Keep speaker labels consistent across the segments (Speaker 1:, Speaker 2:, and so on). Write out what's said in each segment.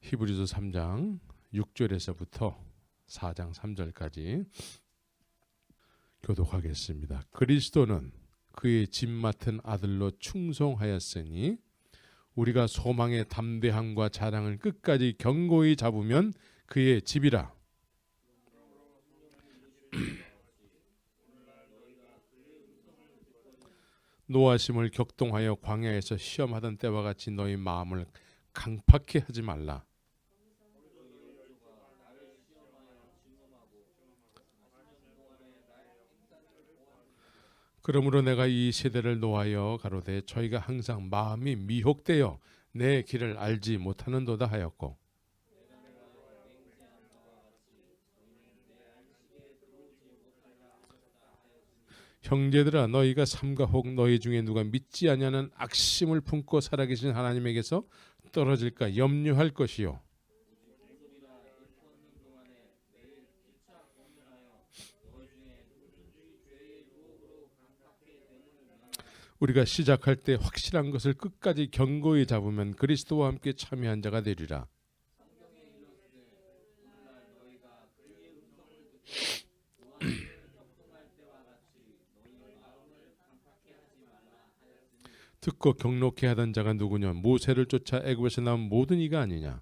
Speaker 1: 히브리서 3장 6절에서부터 4장 3절까지 교독하겠습니다. 그리스도는 그의 집 맡은 아들로 충성하였으니 우리가 소망의 담대함과 자랑을 끝까지 견고히 잡으면 그의 집이라. 노하심을 격동하여 광야에서 시험하던 때와 같이 너희 마음을 강팍히 하지 말라. 그러므로 내가 이 세대를 노하여 가로되 저희가 항상 마음이 미혹되어 내 길을 알지 못하는도다 하였고, 형제들아 너희가 삼가 혹 너희 중에 누가 믿지 아니하는 악심을 품고 살아계신 하나님에게서 떨어질까 염려할 것이요, 우리가 시작할 때 확실한 것을 끝까지 견고히 잡으면 그리스도와 함께 참여한 자가 되리라. 듣고 경록해 하던 자가 누구냐? 모세를 쫓아 애굽에서 나온 모든 이가 아니냐?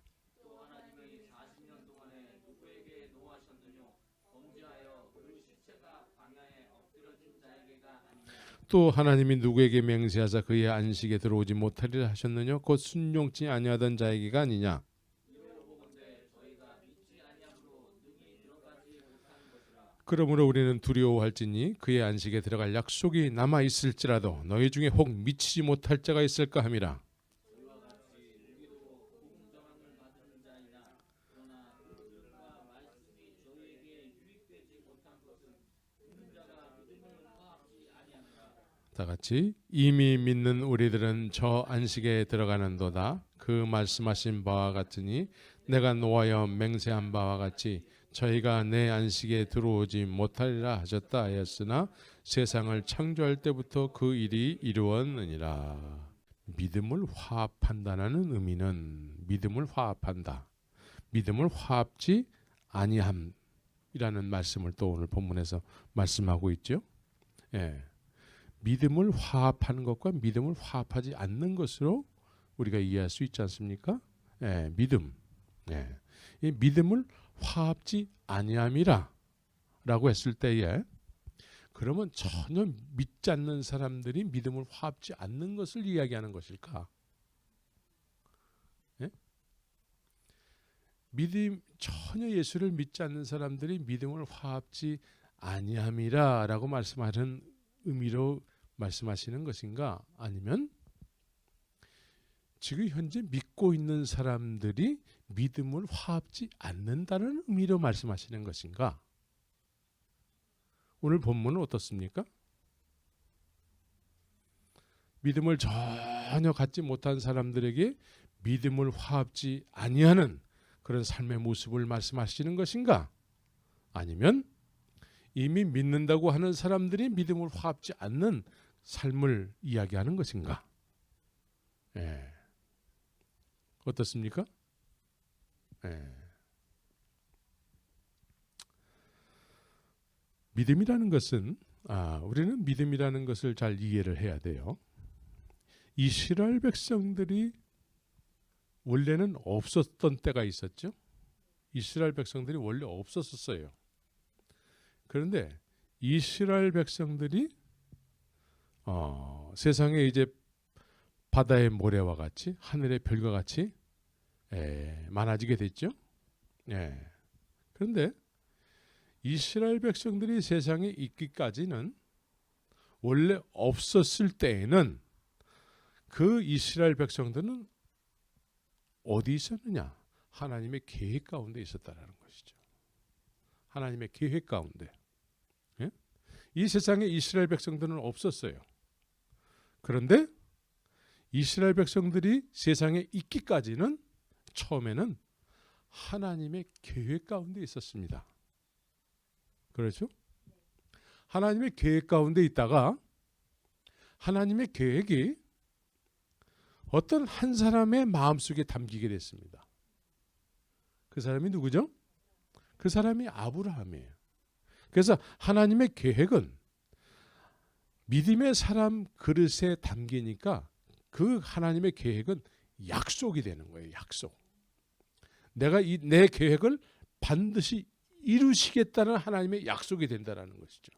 Speaker 1: 또 하나님이 누구에게 맹세하사 그의 안식에 들어오지 못하리라 하셨느냐? 곧 순종치 아니하던 자에게가 아니냐? 그러므로 우리는 두려워할지니 그의 안식에 들어갈 약속이 남아 있을지라도 너희 중에 혹 미치지 못할 자가 있을까 함이라. 다 같이 이미 믿는 우리들은 저 안식에 들어가는도다. 그 말씀하신 바와 같으니 내가 노하여 맹세한 바와 같이 저희가 내 안식에 들어오지 못하리라 하셨다 하였으나 세상을 창조할 때부터 그 일이 이루었느니라. 믿음을 화합한다는 의미는 믿음을 화합한다, 믿음을 화합지 아니함이라는 말씀을 또 오늘 본문에서 말씀하고 있죠. 예. 믿음을 화합하는 것과 믿음을 화합하지 않는 것으로 우리가 이해할 수 있지 않습니까? 예, 믿음. 예. 이 믿음을 화합지 아니함이라 라고 했을 때에 그러면 전혀 믿지 않는 사람들이 믿음을 화합지 않는 것을 이야기하는 것일까? 예? 전혀 예수를 믿지 않는 사람들이 믿음을 화합지 아니함이라 라고 말씀하는 의미로 말씀하시는 것인가? 아니면 지금 현재 믿고 있는 사람들이 믿음을 화합지 않는다는 의미로 말씀하시는 것인가? 오늘 본문은 어떻습니까? 믿음을 전혀 갖지 못한 사람들에게 믿음을 화합지 아니하는 그런 삶의 모습을 말씀하시는 것인가? 아니면 이미 믿는다고 하는 사람들이 믿음을 화합지 않는 삶을 이야기하는 것인가? 예. 어떻습니까? 예. 믿음이라는 것은 우리는 믿음이라는 것을 잘 이해를 해야 돼요. 이스라엘 백성들이 원래는 없었던 때가 있었죠. 이스라엘 백성들이 원래 없었어요. 그런데 이스라엘 백성들이 세상에 이제 바다의 모래와 같이 하늘의 별과 같이 많아지게 됐죠. 예. 그런데 이스라엘 백성들이 세상에 있기까지는 원래 없었을 때에는 그 이스라엘 백성들은 어디 있었느냐? 하나님의 계획 가운데 있었다라는 것이죠. 하나님의 계획 가운데. 예? 이 세상에 이스라엘 백성들은 없었어요. 그런데 이스라엘 백성들이 세상에 있기까지는 처음에는 하나님의 계획 가운데 있었습니다. 그렇죠? 하나님의 계획 가운데 있다가 하나님의 계획이 어떤 한 사람의 마음속에 담기게 됐습니다. 그 사람이 누구죠? 그 사람이 아브라함이에요. 그래서 하나님의 계획은 믿음의 사람 그릇에 담기니까 그 하나님의 계획은 약속이 되는 거예요. 약속. 내가 내 계획을 반드시 이루시겠다는 하나님의 약속이 된다는 것이죠.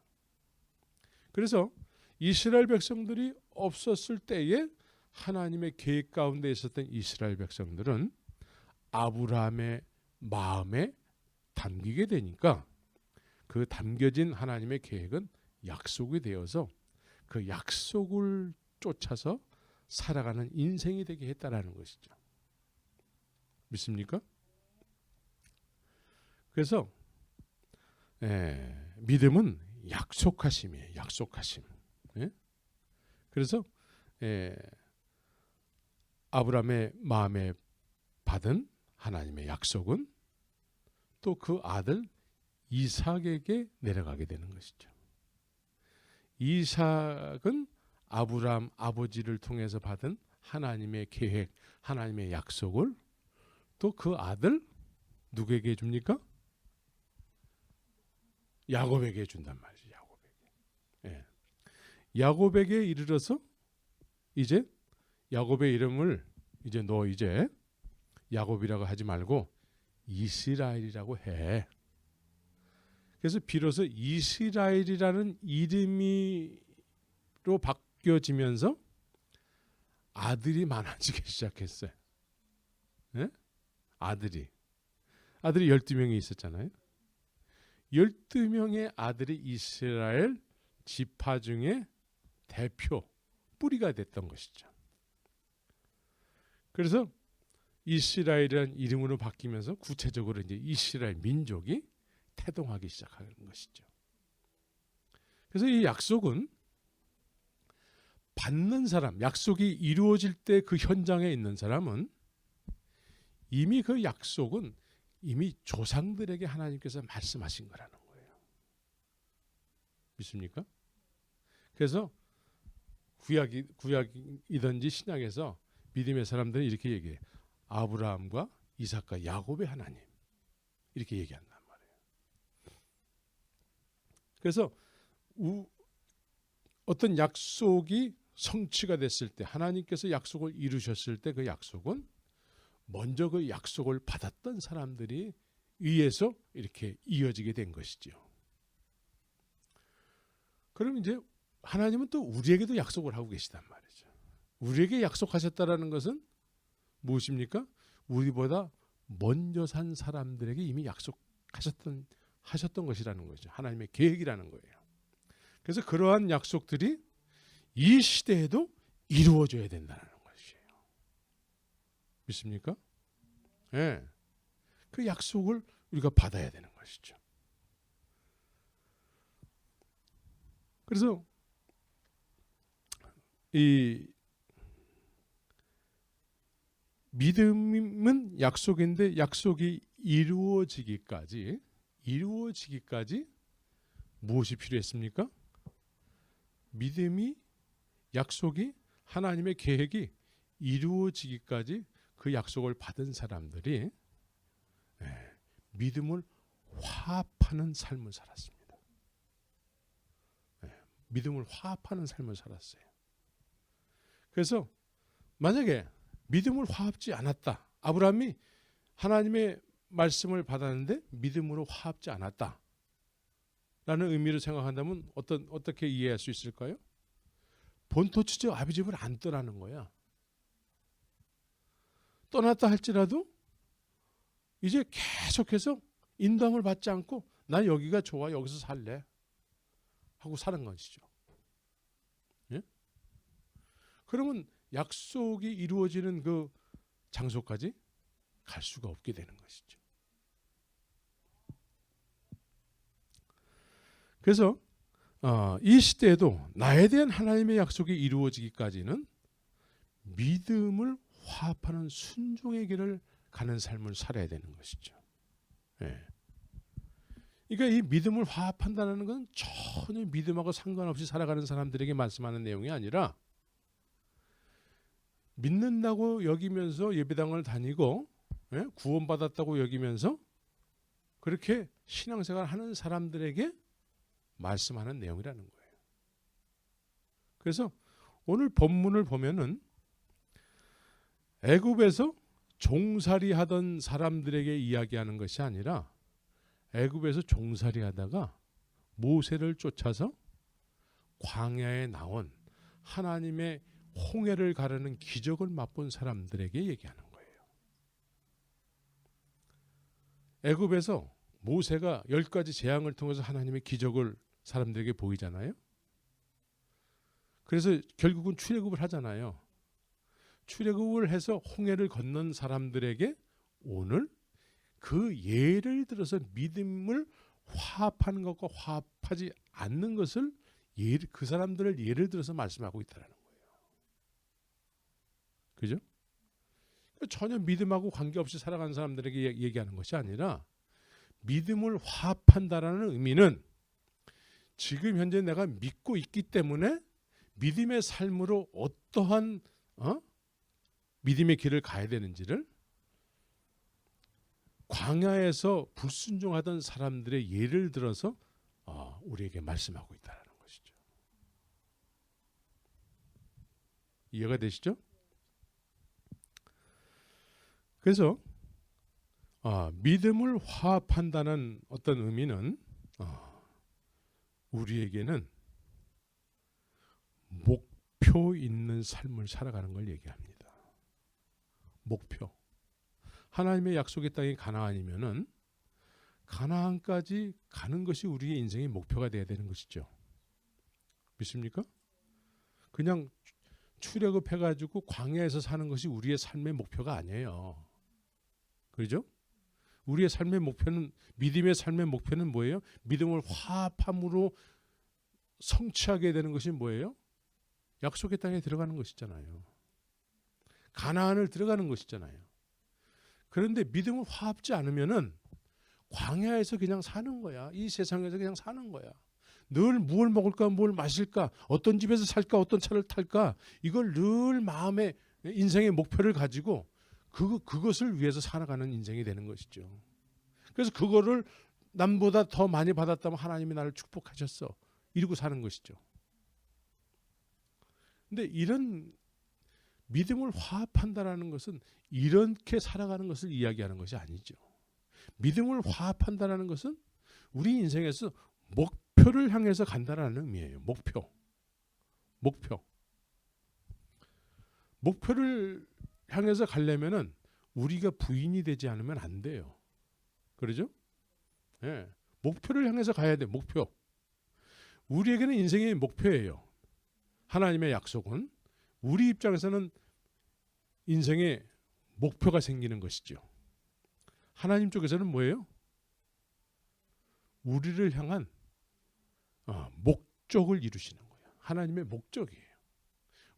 Speaker 1: 그래서 이스라엘 백성들이 없었을 때에 하나님의 계획 가운데 있었던 이스라엘 백성들은 아브라함의 마음에 담기게 되니까 그 담겨진 하나님의 계획은 약속이 되어서 그 약속을 쫓아서 살아가는 인생이 되게 했다라는 것이죠. 믿습니까? 그래서 믿음은 약속하심이에요. 약속하심. 그래서 아브라함의 마음에 받은 하나님의 약속은 또 그 아들 이삭에게 내려가게 되는 것이죠. 이삭은 아브라함 아버지를 통해서 받은 하나님의 계획, 하나님의 약속을 또 그 아들 누구에게 줍니까? 야곱에게 준단 말이죠. 야곱에게. 야곱에게 이르러서 이제 야곱의 이름을 이제 너 이제 야곱이라고 하지 말고 이스라엘이라고 해. 그래서 비로소 이스라엘이라는 이름으로 바뀌어지면서 아들이 많아지기 시작했어요. 네? 아들이 12명이 있었잖아요. 12명의 아들이 이스라엘 지파 중에 대표 뿌리가 됐던 것이죠. 그래서 이스라엘이라는 이름으로 바뀌면서 구체적으로 이제 이스라엘 민족이 태동하기 시작하는 것이죠. 그래서 이 약속은 받는 사람, 약속이 이루어질 때 그 현장에 있는 사람은 이미 그 약속은 이미 조상들에게 하나님께서 말씀하신 거라는 거예요. 믿습니까? 그래서 구약이든지 신약에서 믿음의 사람들은 이렇게 얘기해요. 아브라함과 이삭과 야곱의 하나님 이렇게 얘기한단 말이에요. 그래서 어떤 약속이 성취가 됐을 때 하나님께서 약속을 이루셨을 때 그 약속은 먼저 그 약속을 받았던 사람들이 의해서 이렇게 이어지게 된 것이죠. 그럼 이제 하나님은 또 우리에게도 약속을 하고 계시단 말이죠. 우리에게 약속하셨다라는 것은 무엇입니까? 우리보다 먼저 산 사람들에게 이미 약속하셨던 것이라는 거죠. 하나님의 계획이라는 거예요. 그래서 그러한 약속들이 이 시대에도 이루어져야 된다는 것이에요. 믿습니까? 네. 그 약속을 우리가 받아야 되는 것이죠. 그래서 이 믿음은 약속인데 약속이 이루어지기까지 무엇이 필요했습니까? 믿음이 약속이 하나님의 계획이 이루어지기까지 그 약속을 받은 사람들이 믿음을 화합하는 삶을 살았습니다. 믿음을 화합하는 삶을 살았어요. 그래서 만약에 믿음을 화합지 않았다. 아브라함이 하나님의 말씀을 받았는데 믿음으로 화합지 않았다. 라는 의미로 생각한다면 어떻게 이해할 수 있을까요? 본토 아비 집을 안 떠나는 거야. 떠났다 할지라도 이제 계속해서 인도함을 받지 않고 난 여기가 좋아 여기서 살래 하고 사는 것이죠. 예? 그러면 약속이 이루어지는 그 장소까지 갈 수가 없게 되는 것이죠. 그래서 이 시대에도 나에 대한 하나님의 약속이 이루어지기까지는 믿음을 화합하는 순종의 길을 가는 삶을 살아야 되는 것이죠. 예. 그러니까 이 믿음을 화합한다는 건 전혀 믿음하고 상관없이 살아가는 사람들에게 말씀하는 내용이 아니라 믿는다고 여기면서 예배당을 다니고 구원받았다고 여기면서 그렇게 신앙생활 하는 사람들에게 말씀하는 내용이라는 거예요. 그래서 오늘 본문을 보면은 애굽에서 종살이 하던 사람들에게 이야기하는 것이 아니라 애굽에서 종살이 하다가 모세를 쫓아서 광야에 나온 하나님의 홍해를 가르는 기적을 맛본 사람들에게 얘기하는 거예요. 애굽에서 모세가 10가지 재앙을 통해서 하나님의 기적을 사람들에게 보이잖아요. 그래서 결국은 출애굽을 하잖아요. 출애굽을 해서 홍해를 건넌 사람들에게 오늘 그 예를 들어서 믿음을 화합하는 것과 화합하지 않는 것을 그 사람들을 예를 들어서 말씀하고 있다는 거예요. 그죠? 전혀 믿음하고 관계없이 살아가는 사람들에게 얘기하는 것이 아니라 믿음을 화합한다라는 의미는 지금 현재 내가 믿고 있기 때문에 믿음의 삶으로 어떠한 믿음의 길을 가야 되는지를 광야에서 불순종하던 사람들의 예를 들어서 우리에게 말씀하고 있다는 것이죠. 이해가 되시죠? 그래서 믿음을 화합한다는 어떤 의미는 우리에게는 목표 있는 삶을 살아가는 걸 얘기합니다. 목표. 하나님의 약속의 땅이 가나안이면은 가나안까지 가는 것이 우리의 인생의 목표가 돼야 되는 것이죠. 믿습니까? 그냥 출애굽해가지고 광야에서 사는 것이 우리의 삶의 목표가 아니에요. 그렇죠? 우리의 삶의 목표는, 믿음의 삶의 목표는 뭐예요? 믿음을 화합함으로 성취하게 되는 것이 뭐예요? 약속의 땅에 들어가는 것이잖아요. 가나안을 들어가는 것이잖아요. 그런데 믿음을 화합지 않으면은 광야에서 그냥 사는 거야. 이 세상에서 그냥 사는 거야. 늘 무엇을 먹을까, 뭘 마실까, 어떤 집에서 살까, 어떤 차를 탈까, 이걸 늘 마음에 인생의 목표를 가지고 그것을 위해서 살아가는 인생이 되는 것이죠. 그래서 그거를 남보다 더 많이 받았다면 하나님이 나를 축복하셨어, 이러고 사는 것이죠. 근데 이런 믿음을 화합한다라는 것은 이렇게 살아가는 것을 이야기하는 것이 아니죠. 믿음을 화합한다라는 것은 우리 인생에서 목표를 향해서 간다라는 의미예요. 목표를 향해서 가려면은 우리가 부인이 되지 않으면 안 돼요. 그러죠? 네. 목표를 향해서 가야 돼. 목표. 우리에게는 인생의 목표예요. 하나님의 약속은 우리 입장에서는 인생의 목표가 생기는 것이죠. 하나님 쪽에서는 뭐예요? 우리를 향한 목적을 이루시는 거예요. 하나님의 목적이에요.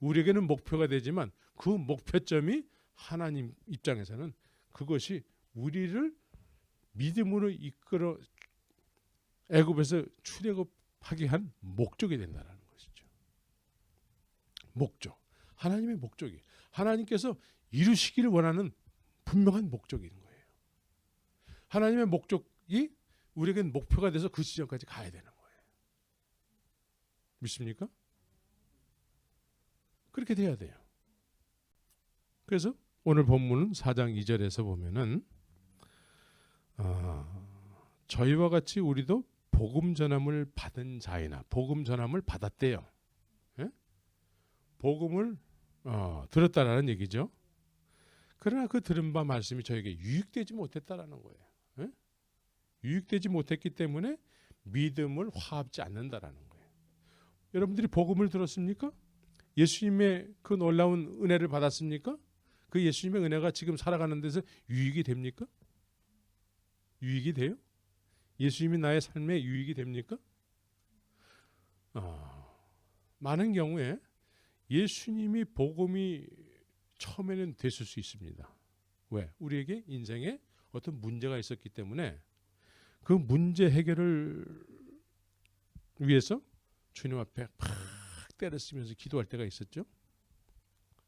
Speaker 1: 우리에게는 목표가 되지만 그 목표점이 하나님 입장에서는 그것이 우리를 믿음으로 이끌어 애굽에서 출애굽하게 한 목적이 된다는 것이죠. 목적. 하나님의 목적이. 하나님께서 이루시기를 원하는 분명한 목적이 있는 거예요. 하나님의 목적이 우리에겐 목표가 돼서 그 지점까지 가야 되는 거예요. 믿습니까? 그렇게 돼야 돼요. 그래서 오늘 본문은 4장 2절에서 보면은 저희와 같이 우리도 복음 전함을 받은 자이나, 복음 전함을 받았대요. 예? 복음을 들었다라는 얘기죠. 그러나 그 들은 바 말씀이 저에게 유익되지 못했다라는 거예요. 예? 유익되지 못했기 때문에 믿음을 화합지 않는다라는 거예요. 여러분들이 복음을 들었습니까? 예수님의 그 놀라운 은혜를 받았습니까? 그 예수님의 은혜가 지금 살아가는 데서 유익이 됩니까? 유익이 돼요? 예수님이 나의 삶에 유익이 됩니까? 많은 경우에 예수님이 복음이 처음에는 됐을 수 있습니다. 왜? 우리에게 인생에 어떤 문제가 있었기 때문에 그 문제 해결을 위해서 주님 앞에 팍 때를 쓰면서 기도할 때가 있었죠.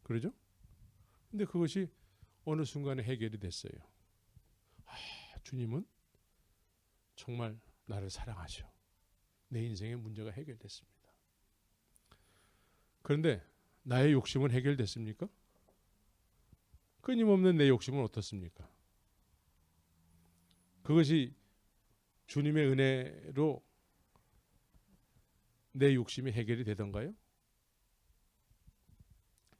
Speaker 1: 그러죠? 근데 그것이 어느 순간에 해결이 됐어요. 주님은 정말 나를 사랑하셔. 내 인생의 문제가 해결됐습니다. 그런데 나의 욕심은 해결됐습니까? 끊임없는 내 욕심은 어떻습니까? 그것이 주님의 은혜로 내 욕심이 해결이 되던가요?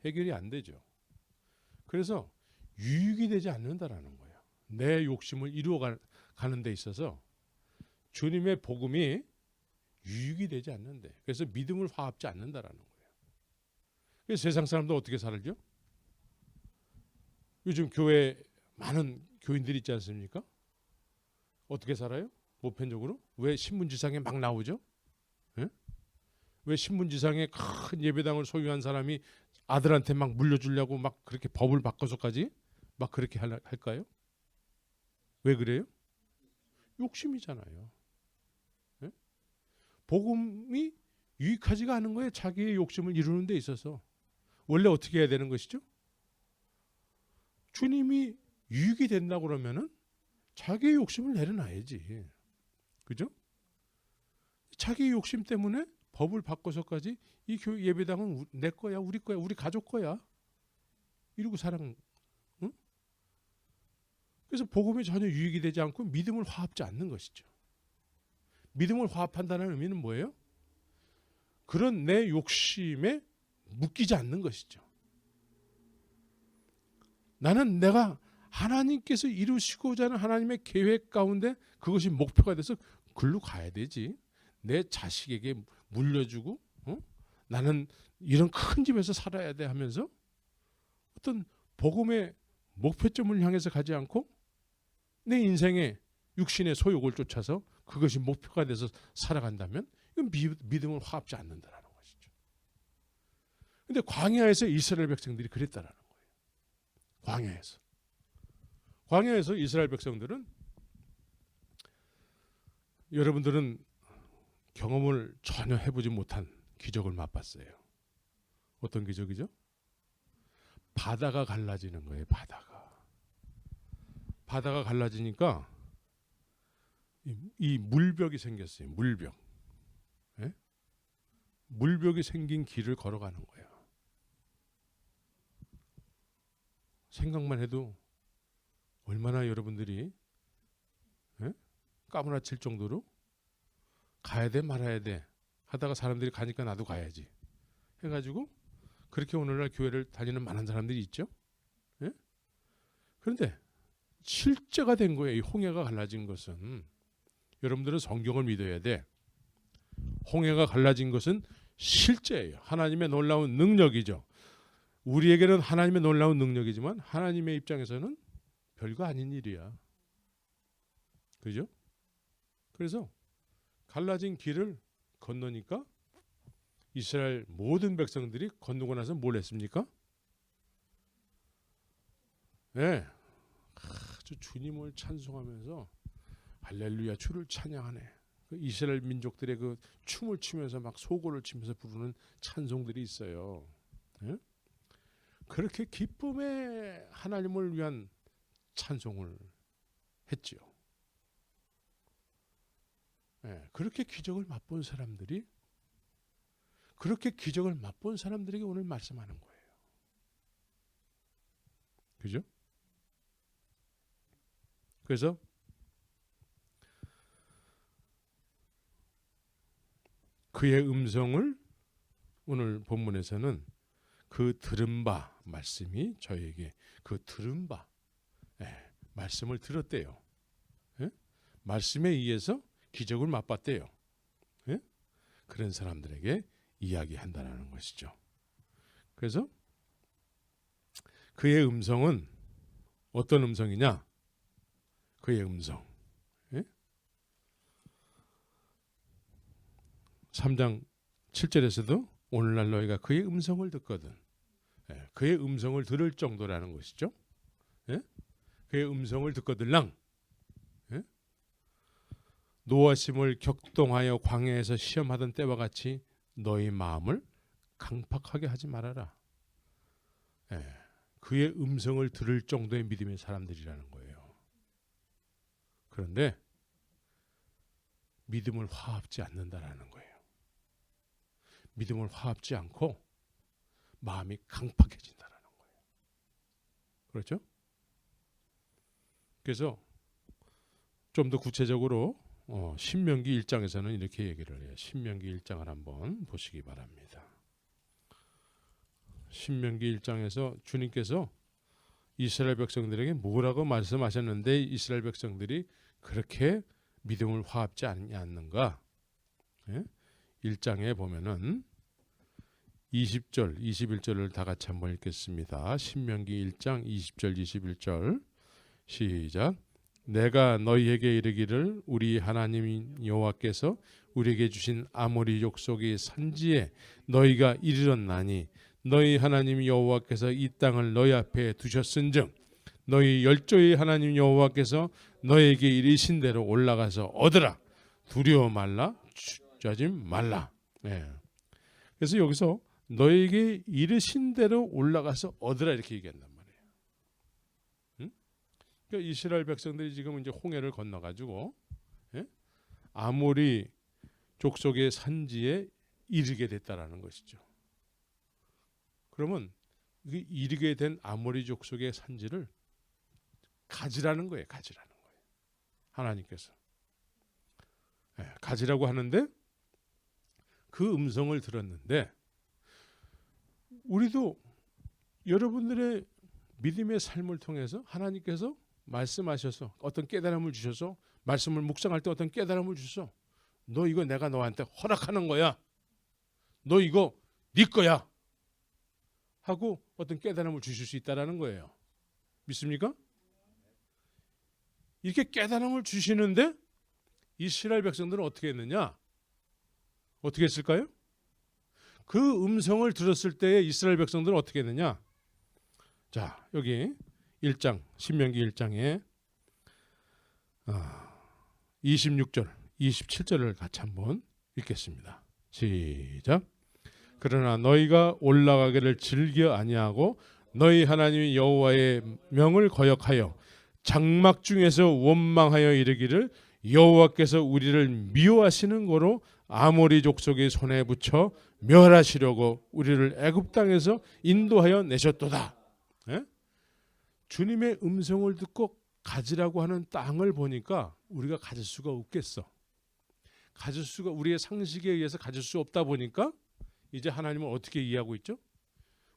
Speaker 1: 해결이 안 되죠. 그래서 유익이 되지 않는다라는 거예요. 내 욕심을 이루어가는 데 있어서 주님의 복음이 유익이 되지 않는데, 그래서 믿음을 화합지 않는다라는 거예요. 그래서 세상 사람도 어떻게 살죠? 요즘 교회 많은 교인들이 있지 않습니까? 어떻게 살아요? 보편적으로? 왜 신문지상에 막 나오죠? 예? 왜 신문지상에 큰 예배당을 소유한 사람이 아들한테 막 물려주려고 막 그렇게 법을 바꿔서까지 막 그렇게 할까요? 왜 그래요? 욕심이잖아요. 예? 복음이 유익하지가 않은 거예요. 자기의 욕심을 이루는 데 있어서. 원래 어떻게 해야 되는 것이죠? 주님이 유익이 된다고 그러면은 자기의 욕심을 내려놔야지. 그죠? 자기의 욕심 때문에 법을 바꿔서까지 이 교회 예배당은 내 거야, 우리 거야, 우리 가족 거야. 이러고 응? 그래서 복음이 전혀 유익이 되지 않고 믿음을 화합지 않는 것이죠. 믿음을 화합한다는 의미는 뭐예요? 그런 내 욕심에 묶이지 않는 것이죠. 나는 내가 하나님께서 이루시고자 하는 하나님의 계획 가운데 그것이 목표가 돼서 글로 가야 되지. 내 자식에게 물려주고 나는 이런 큰 집에서 살아야 돼 하면서 어떤 복음의 목표점을 향해서 가지 않고 내 인생의 육신의 소욕을 쫓아서 그것이 목표가 돼서 살아간다면 이건 믿음을 화합지 않는다라는 것이죠. 그런데 광야에서 이스라엘 백성들이 그랬다라는 거예요. 광야에서 이스라엘 백성들은, 여러분들은 경험을 전혀 해보지 못한 기적을 맛봤어요. 어떤 기적이죠? 바다가 갈라지는 거예요. 바다가 갈라지니까 이 물벽이 생겼어요. 물벽. 예? 물벽이 생긴 길을 걸어가는 거예요. 생각만 해도 얼마나 여러분들이 까무라칠 정도로 가야 돼 말아야 돼 하다가 사람들이 가니까 나도 가야지 해가지고 그렇게 오늘날 교회를 다니는 많은 사람들이 있죠. 예? 그런데 실제가 된 거예요. 이 홍해가 갈라진 것은. 여러분들은 성경을 믿어야 돼. 홍해가 갈라진 것은 실제예요. 하나님의 놀라운 능력이죠. 우리에게는 하나님의 놀라운 능력이지만 하나님의 입장에서는 별거 아닌 일이야. 그죠? 그래서 갈라진 길을 건너니까 이스라엘 모든 백성들이 건너고 나서 뭘 했습니까? 네. 아주 주님을 찬송하면서 할렐루야 주를 찬양하네. 그 이스라엘 민족들의 그 춤을 추면서 막 소고를 치면서 부르는 찬송들이 있어요. 네? 그렇게 기쁨의 하나님을 위한 찬송을 했지요. 네, 그렇게 기적을 맛본 사람들이, 그렇게 기적을 맛본 사람들에게 오늘 말씀하는 거예요. 그죠? 그래서 그의 음성을 오늘 본문에서는 그 들은 바 말씀이 저에게 그 들은 바 말씀을 들었대요. 예? 말씀에 의해서 기적을 맛봤대요. 예? 그런 사람들에게 이야기한다는 것이죠. 그래서 그의 음성은 어떤 음성이냐? 그의 음성. 예? 3장 7절에서도 오늘날 너희가 그의 음성을 듣거든. 예, 그의 음성을 들을 정도라는 것이죠. 예? 그의 음성을 듣거들랑 예? 노하심을 격동하여 광야에서 시험하던 때와 같이 너희 마음을 강팍하게 하지 말아라. 예, 그의 음성을 들을 정도의 믿음의 사람들이라는 거예요. 그런데 믿음을 화합지 않는다라는 거예요. 믿음을 화합지 않고 마음이 강팍해진다라는 거예요. 그렇죠? 그래서 좀 더 구체적으로 신명기 1장에서는 이렇게 얘기를 해요. 신명기 1장을 한번 보시기 바랍니다. 신명기 1장에서 주님께서 이스라엘 백성들에게 뭐라고 말씀하셨는데 이스라엘 백성들이 그렇게 믿음을 화합지 않는가? 1장에 보면은 20절, 21절을 다 같이 한번 읽겠습니다. 신명기 1장 20절, 21절 시작. 내가 너희에게 이르기를 우리 하나님 여호와께서 우리에게 주신 아모리 족속의 산지에 너희가 이르렀나니 너희 하나님 여호와께서 이 땅을 너희 앞에 두셨은즉 너희 열조의 하나님 여호와께서 너희에게 이르신 대로 올라가서 얻으라. 두려워 말라. 주저하지 말라. 그래서 여기서 너희에게 이르신 대로 올라가서 얻으라 이렇게 얘기한단 말이에요. 그러니까 이스라엘 백성들이 지금 이제 홍해를 건너가지고 아모리 족속의 산지에 이르게 됐다라는 것이죠. 그러면 이르게 된 아모리 족속의 산지를 가지라는 거예요. 가지라는 거예요. 하나님께서 가지라고 하는데 그 음성을 들었는데 우리도 여러분들의 믿음의 삶을 통해서 하나님께서 말씀하셔서 어떤 깨달음을 주셔서 말씀을 묵상할 때 어떤 깨달음을 주셔서 너 이거 내가 너한테 허락하는 거야. 너 이거 네 거야. 하고 어떤 깨달음을 주실 수 있다라는 거예요. 믿습니까? 이렇게 깨달음을 주시는데 이스라엘 백성들은 어떻게 했느냐? 어떻게 했을까요? 그 음성을 들었을 때 이스라엘 백성들은 어떻게 했느냐? 자, 여기 1장 신명기 1장에 26절 27절을 같이 한번 읽겠습니다. 시작. 그러나 너희가 올라가기를 즐겨 아니하고 너희 하나님 여호와의 명을 거역하여 장막 중에서 원망하여 이르기를 여호와께서 우리를 미워하시는 거로 아모리 족속의 손에 붙여 멸하시려고 우리를 애굽 땅에서 인도하여 내셨도다. 주님의 음성을 듣고 가지라고 하는 땅을 보니까 우리가 가질 수가 없겠어. 가질 수가 우리의 상식에 의해서 가질 수 없다 보니까 이제 하나님은 어떻게 이해하고 있죠?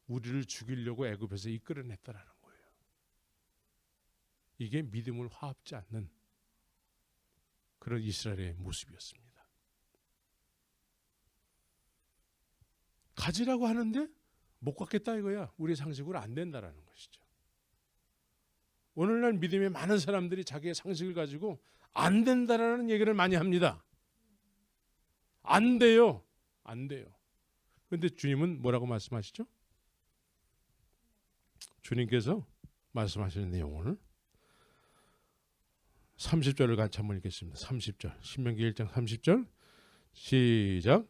Speaker 1: 우리를 죽이려고 애굽에서 이끌어냈다라는 거예요. 이게 믿음을 화합지 않는 그런 이스라엘의 모습이었습니다. 가지라고 하는데 못 갖겠다 이거야. 우리의 상식으로 안 된다라는 것이죠. 오늘날 믿음의 많은 사람들이 자기의 상식을 가지고 안 된다라는 얘기를 많이 합니다. 안 돼요. 안 돼요. 그런데 주님은 뭐라고 말씀하시죠? 주님께서 말씀하시는 내용을 30절을 같이 한번 읽겠습니다. 30절 신명기 1장 30절 시작.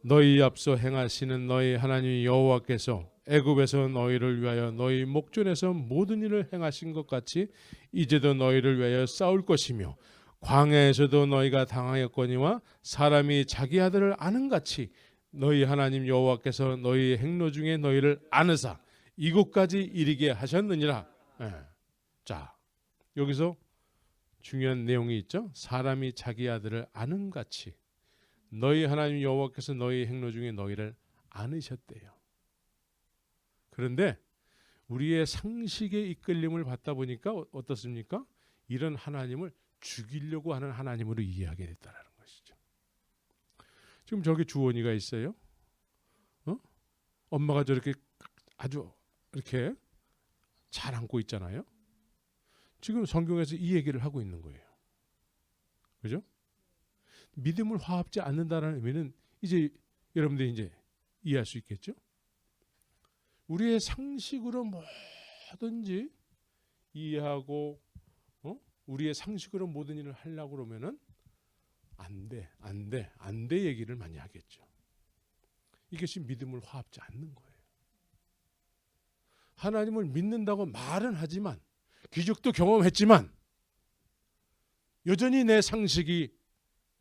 Speaker 1: 너희 앞서 행하시는 너희 하나님 여호와께서 애굽에서 너희를 위하여 너희 목전에서 모든 일을 행하신 것 같이 이제도 너희를 위하여 싸울 것이며 광야에서도 너희가 당하였거니와 사람이 자기 아들을 아는 같이 너희 하나님 여호와께서 너희 행로 중에 너희를 아느사 이곳까지 이르게 하셨느니라. 자, 여기서 중요한 내용이 있죠. 사람이 자기 아들을 아는 같이 너희 하나님 여호와께서 너희 행로 중에 너희를 아느셨대요. 그런데 우리의 상식의 이끌림을 받다 보니까 어떻습니까? 이런 하나님을 죽이려고 하는 하나님으로 이해하게 됐다는 것이죠. 지금 저기 주원이가 있어요. 엄마가 저렇게 아주 이렇게 잘 안고 있잖아요. 지금 성경에서 이 얘기를 하고 있는 거예요. 그죠? 믿음을 화합지 않는다는 의미는 이제 여러분들이 이제 이해할 수 있겠죠? 우리의 상식으로 뭐든지 이해하고 우리의 상식으로 모든 일을 하려고 그러면은 안 돼 얘기를 많이 하겠죠. 이것이 믿음을 화합지 않는 거예요. 하나님을 믿는다고 말은 하지만 기적도 경험했지만 여전히 내 상식이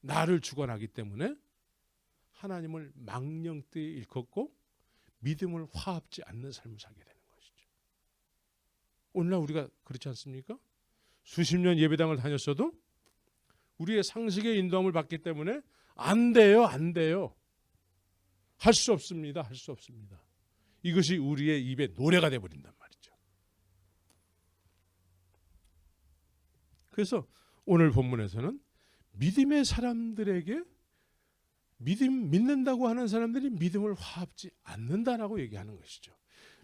Speaker 1: 나를 주관하기 때문에 하나님을 망령되이 일컫고 믿음을 화합지 않는 삶을 살게 되는 것이죠. 오늘날 우리가 그렇지 않습니까? 수십 년 예배당을 다녔어도 우리의 상식의 인도함을 받기 때문에 안 돼요, 안 돼요. 할 수 없습니다, 할 수 없습니다. 이것이 우리의 입에 노래가 돼버린단 말이죠. 그래서 오늘 본문에서는 믿음의 사람들에게 믿는다고 하는 사람들이 믿음을 화합지 않는다라고 얘기하는 것이죠.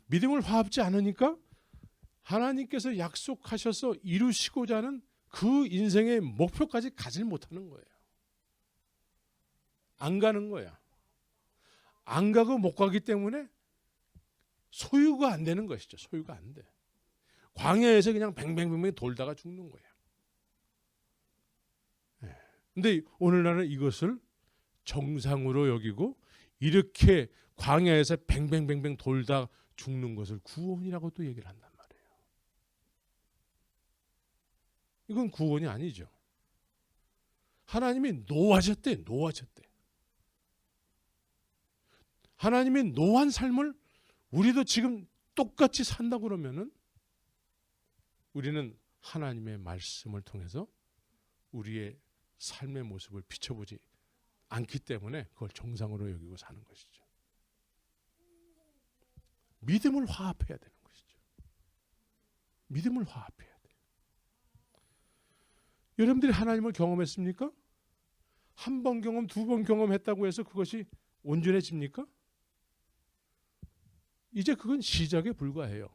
Speaker 1: 믿음을 화합지 않으니까 하나님께서 약속하셔서 이루시고자 하는 그 인생의 목표까지 가지 못하는 거예요. 안 가는 거야. 안 가고 못 가기 때문에 소유가 안 되는 것이죠. 소유가 안 돼. 광야에서 그냥 뱅뱅뱅뱅 돌다가 죽는 거예요. 근데 오늘날은 이것을 정상으로 여기고 이렇게 광야에서 뱅뱅뱅뱅 돌다 죽는 것을 구원이라고 또 얘기를 한단 말이에요. 이건 구원이 아니죠. 하나님이 노하셨대. 하나님이 노한 삶을 우리도 지금 똑같이 산다고 그러면은 우리는 하나님의 말씀을 통해서 우리의 삶의 모습을 비춰보지 않기 때문에 그걸 정상으로 여기고 사는 것이죠. 믿음을 화합해야 되는 것이죠. 믿음을 화합해야 돼요. 여러분들이 하나님을 경험했습니까? 한 번 경험, 두 번 경험했다고 해서 그것이 온전해집니까? 이제 그건 시작에 불과해요.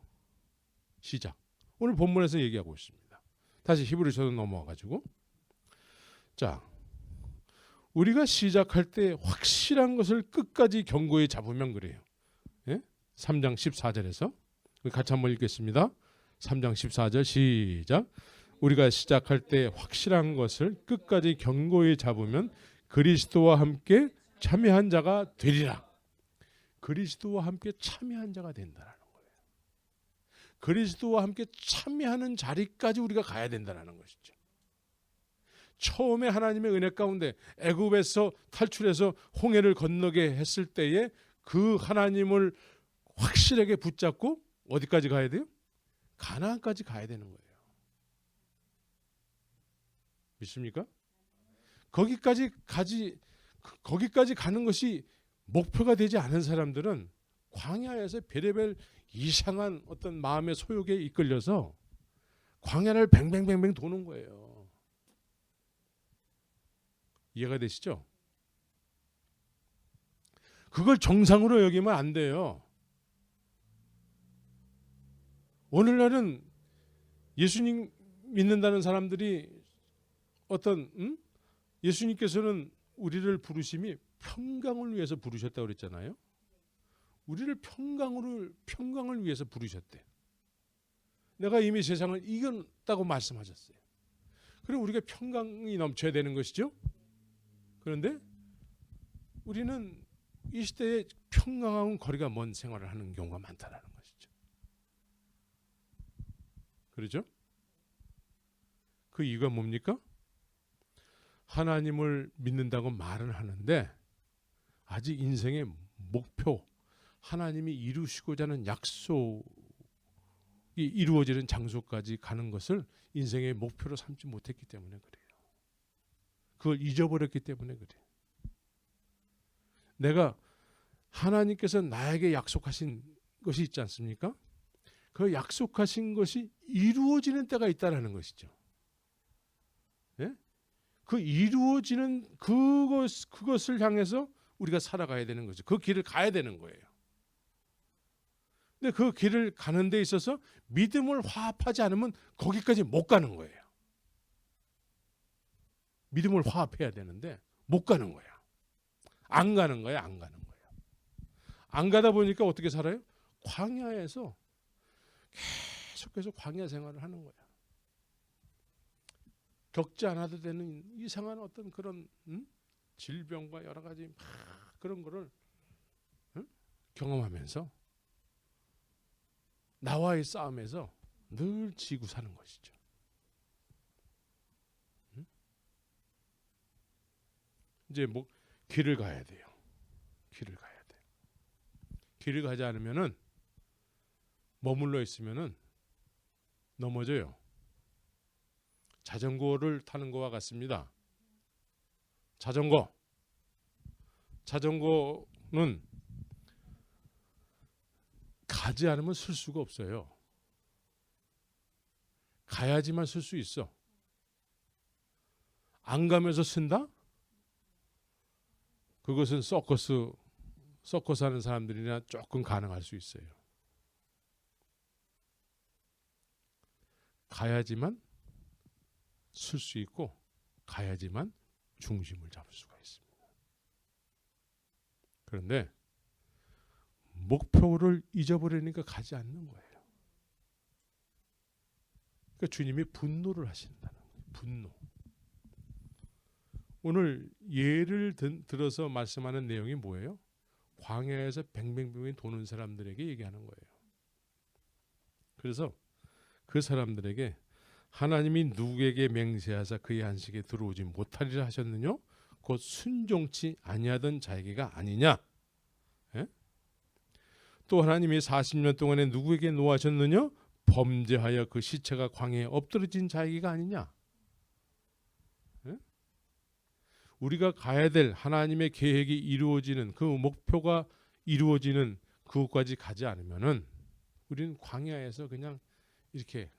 Speaker 1: 시작. 오늘 본문에서 얘기하고 있습니다. 다시 히브리서로 넘어와가지고 자, 우리가 시작할 때 확실한 것을 끝까지 견고히 잡으면 그래요. 예? 3장 14절에서 같이 한번 읽겠습니다. 3장 14절 시작. 우리가 시작할 때 확실한 것을 끝까지 견고히 잡으면 그리스도와 함께 참여한 자가 되리라. 그리스도와 함께 참여한 자가 된다는 거예요. 그리스도와 함께 참여하는 자리까지 우리가 가야 된다는 것이죠. 처음에 하나님의 은혜 가운데 애굽에서 탈출해서 홍해를 건너게 했을 때에 그 하나님을 확실하게 붙잡고 어디까지 가야 돼요? 가나안까지 가야 되는 거예요. 믿습니까? 거기까지 가는 것이 목표가 되지 않은 사람들은 광야에서 별의별 이상한 어떤 마음의 소욕에 이끌려서 광야를 뱅뱅뱅뱅 도는 거예요. 이해가 되시죠? 그걸 정상으로 여기면 안 돼요. 오늘날은 예수님 믿는다는 사람들이 예수님께서는 우리를 부르심이 평강을 위해서 부르셨다고 그랬잖아요. 우리를 평강을 위해서 부르셨대. 내가 이미 세상을 이겼다고 말씀하셨어요. 그럼 우리가 평강이 넘쳐야 되는 것이죠. 그런데 우리는 이 시대에 평강하고는 거리가 먼 생활을 하는 경우가 많다는 것이죠. 그렇죠? 그 이유가 뭡니까? 하나님을 믿는다고 말은 하는데 아직 인생의 목표, 하나님이 이루시고자 하는 약속이 이루어지는 장소까지 가는 것을 인생의 목표로 삼지 못했기 때문에 그래요. 그걸 잊어버렸기 때문에 그래요. 내가 하나님께서 나에게 약속하신 것이 있지 않습니까? 그 약속하신 것이 이루어지는 때가 있다라는 것이죠. 예? 그 이루어지는 그것을 향해서 우리가 살아가야 되는 거죠. 그 길을 가야 되는 거예요. 근데 그 길을 가는 데 있어서 믿음을 화합하지 않으면 거기까지 못 가는 거예요. 믿음을 화합해야 되는데 못 가는 거야. 안 가는 거야. 안 가다 보니까 어떻게 살아요? 광야에서 계속해서 광야 생활을 하는 거야. 겪지 않아도 되는 이상한 어떤 그런 질병과 여러 가지 막 그런 거를 경험하면서 나와의 싸움에서 늘 지고 사는 것이죠. 이제 뭐 길을 가야 돼요. 길을 가야 돼. 길을 가지 않으면은 머물러 있으면은 넘어져요. 자전거를 타는 거와 같습니다. 자전거는 가지 않으면 쓸 수가 없어요. 가야지만 쓸 수 있어. 안 가면서 쓴다? 그것은 서커스 하는 사람들이나 조금 가능할 수 있어요. 가야지만 쓸 수 있고 가야지만 중심을 잡을 수가 있습니다. 그런데 목표를 잊어버리니까 가지 않는 거예요. 그러니까 주님이 분노를 하신다는 거예요. 분노. 오늘 예를 들어서 말씀하는 내용이 뭐예요? 광야에서 뱅뱅뱅 도는 사람들에게 얘기하는 거예요. 그래서 그 사람들에게 하나님이 누구에게 맹세하사 그의 안식에 들어오지 못하리라 하셨느냐? 곧 순종치 아니하던 자에게가 아니냐? 예? 또 하나님이 40년 동안에 누구에게 노하셨느냐? 범죄하여 그 시체가 광야에 엎드러진 자에게가 아니냐? 예? 우리가 가야 될 하나님의 계획이 이루어지는 그 목표가 이루어지는 그것까지 가지 않으면은 우리는 광야에서 그냥 이렇게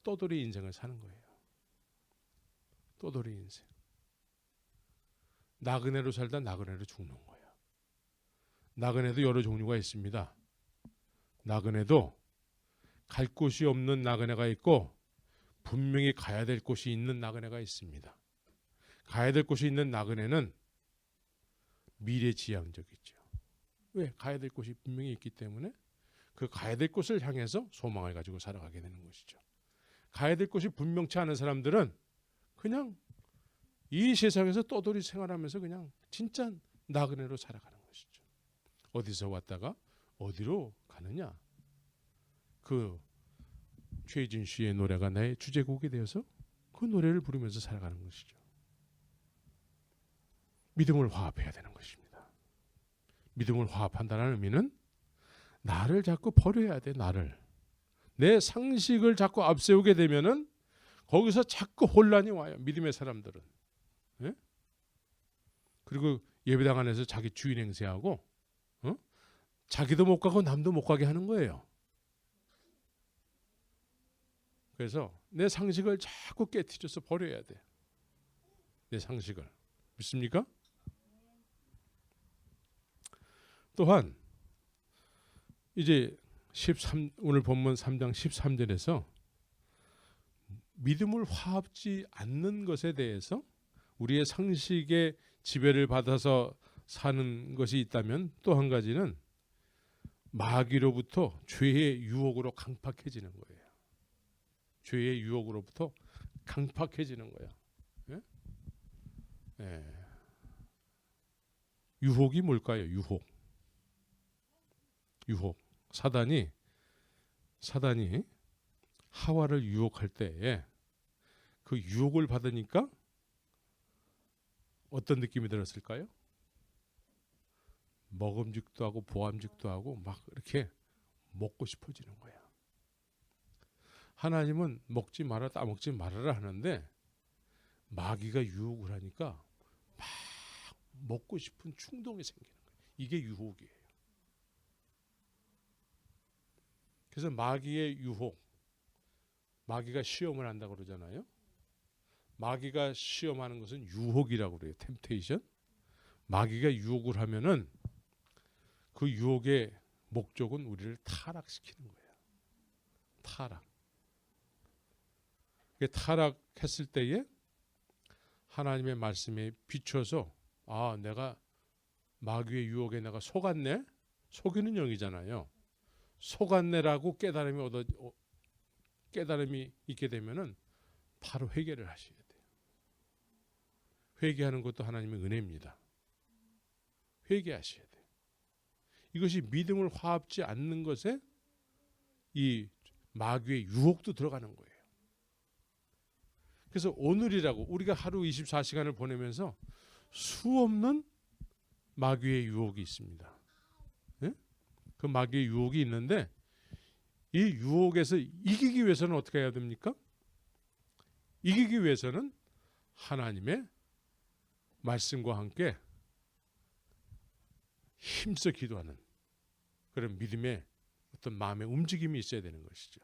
Speaker 1: 떠돌이 인생을 사는 거예요. 떠돌이 인생. 나그네로 살다 나그네로 죽는 거예요. 나그네도 여러 종류가 있습니다. 나그네도 갈 곳이 없는 나그네가 있고 분명히 가야 될 곳이 있는 나그네가 있습니다. 가야 될 곳이 있는 나그네는 미래지향적이죠. 왜? 가야 될 곳이 분명히 있기 때문에 그 가야 될 곳을 향해서 소망을 가지고 살아가게 되는 것이죠. 가야 될 곳이 분명치 않은 사람들은 그냥 이 세상에서 떠돌이 생활하면서 그냥 진짜 나그네로 살아가는 것이죠. 어디서 왔다가 어디로 가느냐. 그 최진 씨의 노래가 나의 주제곡이 되어서 그 노래를 부르면서 살아가는 것이죠. 믿음을 화합해야 되는 것입니다. 믿음을 화합한다는 의미는 나를 자꾸 버려야 돼. 나를. 내 상식을 자꾸 앞세우게 되면은 거기서 자꾸 혼란이 와요. 믿음의 사람들은. 예? 그리고 예배당 안에서 자기 주인 행세하고 자기도 못 가고 남도 못 가게 하는 거예요. 그래서 내 상식을 자꾸 깨트려서 버려야 돼. 내 상식을. 믿습니까? 또한 이제 오늘 본문 3장 13절에서 믿음을 화합지 않는 것에 대해서 우리의 상식의 지배를 받아서 사는 것이 있다면 또 한 가지는 마귀로부터 죄의 유혹으로 강팍해지는 거예요. 죄의 유혹으로부터 강팍해지는 거예요. 예? 예. 유혹이 뭘까요? 유혹. 사단이 하와를 유혹할 때에 그 유혹을 받으니까 어떤 느낌이 들었을까요? 먹음직도 하고 보암직도 하고 막 이렇게 먹고 싶어지는 거야. 하나님은 먹지 마라, 따먹지 말아라 하는데 마귀가 유혹을 하니까 막 먹고 싶은 충동이 생기는 거예요. 이게 유혹이에요. 그래서 마귀의 유혹, 마귀가 시험을 한다고 그러잖아요. 마귀가 시험하는 것은 유혹이라고 그래요. 템테이션. 마귀가 유혹을 하면은 그 유혹의 목적은 우리를 타락시키는 거예요. 타락. 타락했을 때에 하나님의 말씀에 비춰서 내가 마귀의 유혹에 내가 속았네. 속이는 영이잖아요. 속았네라고 깨달음이 있게 되면은 바로 회개를 하셔야 돼요. 회개하는 것도 하나님의 은혜입니다. 회개하셔야 돼요. 이것이 믿음을 화합지 않는 것에 이 마귀의 유혹도 들어가는 거예요. 그래서 오늘이라고 우리가 하루 24시간을 보내면서 수없는 마귀의 유혹이 있습니다. 예? 그 마귀의 유혹이 있는데 이 유혹에서 이기기 위해서는 어떻게 해야 됩니까? 이기기 위해서는 하나님의 말씀과 함께 힘써 기도하는 그런 믿음의 어떤 마음의 움직임이 있어야 되는 것이죠.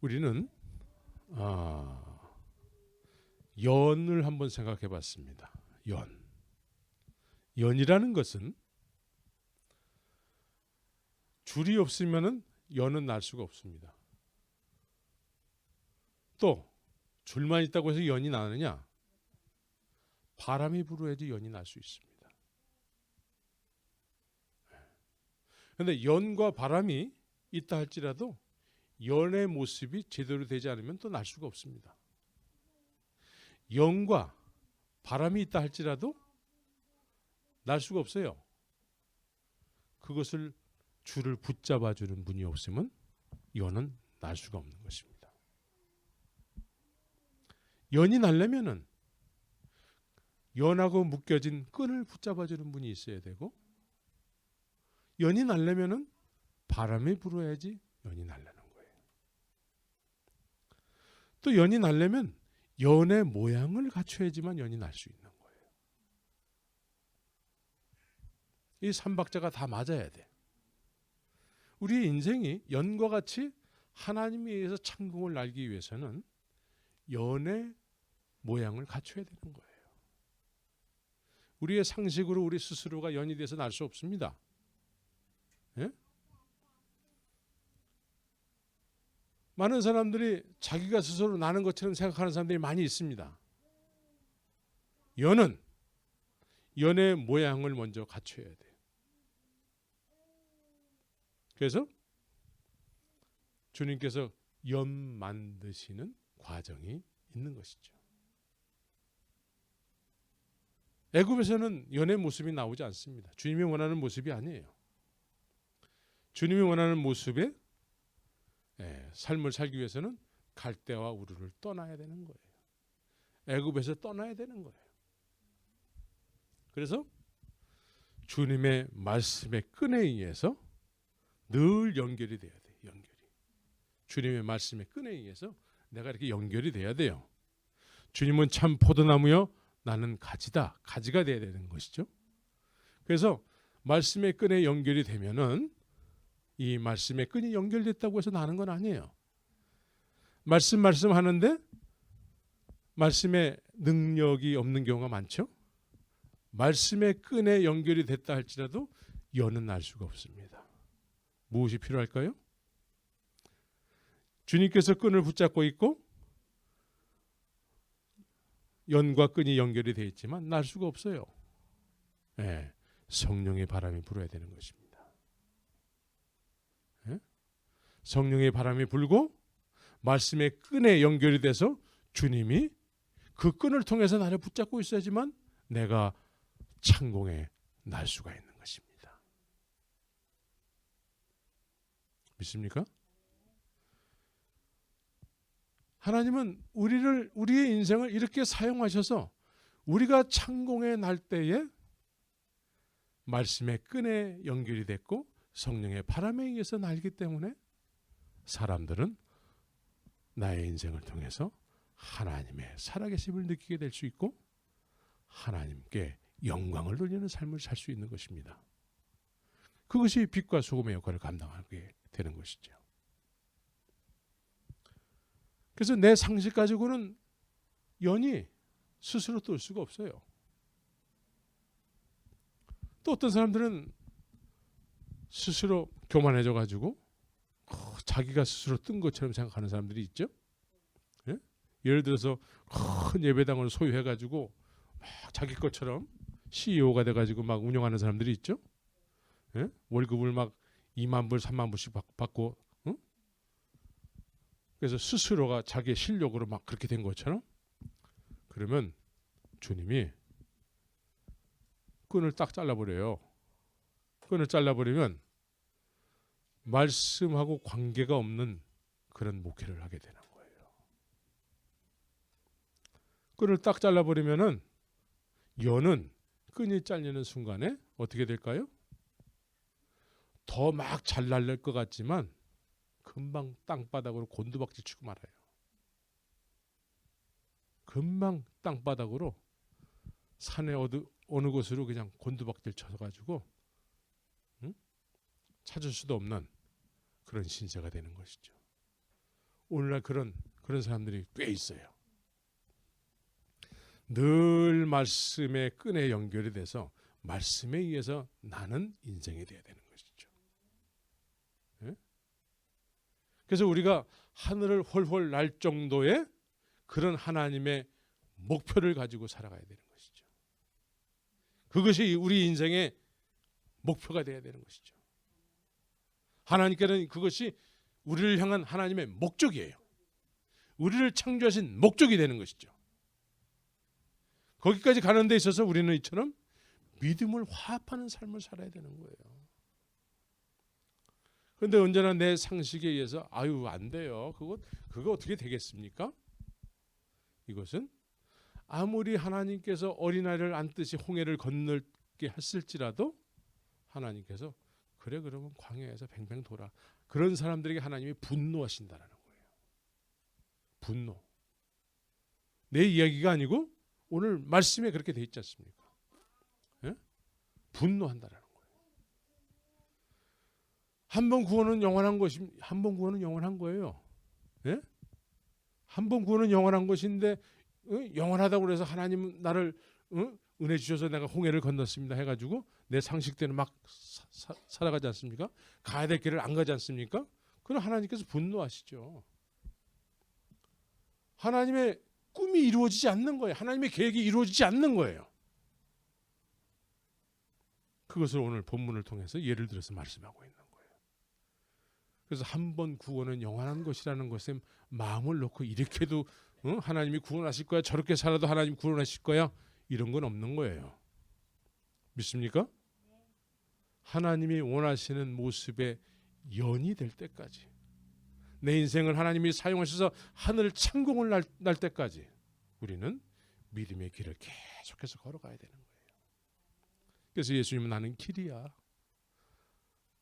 Speaker 1: 우리는 연을 한번 생각해 봤습니다. 연이라는 것은 줄이 없으면은 연은 날 수가 없습니다. 또 줄만 있다고 해서 연이 나느냐? 바람이 불어야지 연이 날 수 있습니다. 그런데 연과 바람이 있다 할지라도 연의 모습이 제대로 되지 않으면 또 날 수가 없습니다. 연과 바람이 있다 할지라도 날 수가 없어요. 그것을 줄을 붙잡아주는 분이 없으면 연은 날 수가 없는 것입니다. 연이 나려면은 연하고 묶여진 끈을 붙잡아주는 분이 있어야 되고, 연이 나려면은 바람이 불어야지 연이 나려는 거예요. 또 연이 나려면 연의 모양을 갖춰야지만 연이 날 수 있는 거예요. 이 삼박자가 다 맞아야 돼. 우리의 인생이 연과 같이 하나님에 의해서 창공을 날기 위해서는 연의 모양을 갖춰야 되는 거예요. 우리의 상식으로 우리 스스로가 연이 돼서 날 수 없습니다. 예? 많은 사람들이 자기가 스스로 나는 것처럼 생각하는 사람들이 많이 있습니다. 연은 연의 모양을 먼저 갖춰야 돼요. 그래서 주님께서 연 만드시는 과정이 있는 것이죠. 애굽에서는 연의 모습이 나오지 않습니다. 주님이 원하는 모습이 아니에요. 주님이 원하는 모습의 삶을 살기 위해서는 갈대와 우르를 떠나야 되는 거예요. 애굽에서 떠나야 되는 거예요. 그래서 주님의 말씀의 끈에 의해서 늘 연결이 돼야 돼요. 연결이. 주님의 말씀의 끈에 의해서 내가 이렇게 연결이 돼야 돼요. 주님은 참 포도나무요, 나는 가지다. 가지가 돼야 되는 것이죠. 그래서 말씀의 끈에 연결이 되면은 이 말씀의 끈이 연결됐다고 해서 나는 건 아니에요. 말씀 하는데 말씀의 능력이 없는 경우가 많죠. 말씀의 끈에 연결이 됐다 할지라도 연은 날 수가 없습니다. 무엇이 필요할까요? 주님께서 끈을 붙잡고 있고 연과 끈이 연결이 되어 있지만 날 수가 없어요. 성령의 바람이 불어야 되는 것입니다. 성령의 바람이 불고 말씀의 끈에 연결이 돼서 주님이 그 끈을 통해서 나를 붙잡고 있어야지만 내가 창공에 날 수가 있는 것입니다. 믿습니까? 하나님은 우리의 인생을 이렇게 사용하셔서 우리가 창공에 날 때에 말씀의 끈에 연결이 됐고 성령의 바람에 의해서 날기 때문에 사람들은 나의 인생을 통해서 하나님의 살아계심을 느끼게 될 수 있고 하나님께 영광을 돌리는 삶을 살 수 있는 것입니다. 그것이 빛과 소금의 역할을 감당하게 되는 것이죠. 그래서 내 상식 가지고는 연이 스스로 뜰 수가 없어요. 또 어떤 사람들은 스스로 교만해져 가지고 자기가 스스로 뜬 것처럼 생각하는 사람들이 있죠. 예? 예를 들어서 큰 예배당을 소유해 가지고 막 자기 것처럼 CEO가 돼 가지고 막 운영하는 사람들이 있죠. 예? 월급을 막 2만 불, 3만 불씩 받고 그래서 스스로가 자기의 실력으로 막 그렇게 된 것처럼, 그러면 주님이 끈을 딱 잘라버려요. 끈을 잘라버리면 말씀하고 관계가 없는 그런 목회를 하게 되는 거예요. 끈을 딱 잘라버리면은 연은 끈이 잘리는 순간에 어떻게 될까요? 더 막 잘 날릴 것 같지만 금방 땅바닥으로 곤두박질 치고 말아요. 금방 땅바닥으로 산의 어느 곳으로 그냥 곤두박질 쳐가지고 찾을 수도 없는 그런 신세가 되는 것이죠. 오늘날 그런 사람들이 꽤 있어요. 늘 말씀의 끈에 연결이 돼서 말씀에 의해서 나는 인생이 돼야 되는 것이죠. 예? 그래서 우리가 하늘을 훨훨 날 정도의 그런 하나님의 목표를 가지고 살아가야 되는 것이죠. 그것이 우리 인생의 목표가 돼야 되는 것이죠. 하나님께는 그것이 우리를 향한 하나님의 목적이에요. 우리를 창조하신 목적이 되는 것이죠. 거기까지 가는 데 있어서 우리는 이처럼 믿음을 화합하는 삶을 살아야 되는 거예요. 그런데 언제나 내 상식에 의해서 아유 안 돼요. 그거 어떻게 되겠습니까? 이것은 아무리 하나님께서 어린아이를 안듯이 홍해를 건널게 했을지라도 하나님께서 그래 그러면 광야에서 뱅뱅 돌아. 그런 사람들에게 하나님이 분노하신다라는 거예요. 분노. 내 이야기가 아니고 오늘 말씀에 그렇게 돼 있지 않습니까? 예? 분노한다라는 거예요. 한 번 구원은 영원한 것이 한 번 구원은 영원한 거예요. 예? 한 번 구원은 영원한 것인데 영원하다고 그래서 하나님은 나를 은혜 주셔서 내가 홍해를 건넜습니다 해가지고 내 상식대로 막 살아가지 않습니까? 가야 될 길을 안 가지 않습니까? 그럼 하나님께서 분노하시죠. 하나님의 꿈이 이루어지지 않는 거예요. 하나님의 계획이 이루어지지 않는 거예요. 그것을 오늘 본문을 통해서 예를 들어서 말씀하고 있는 거예요. 그래서 한 번 구원은 영원한 것이라는 것에 마음을 놓고 이렇게도 하나님이 구원하실 거야. 저렇게 살아도 하나님 구원하실 거야. 이런 건 없는 거예요. 믿습니까? 하나님이 원하시는 모습의 연이 될 때까지 내 인생을 하나님이 사용하셔서 하늘 창공을 날 때까지 우리는 믿음의 길을 계속해서 걸어가야 되는 거예요. 그래서 예수님은 나는 길이야.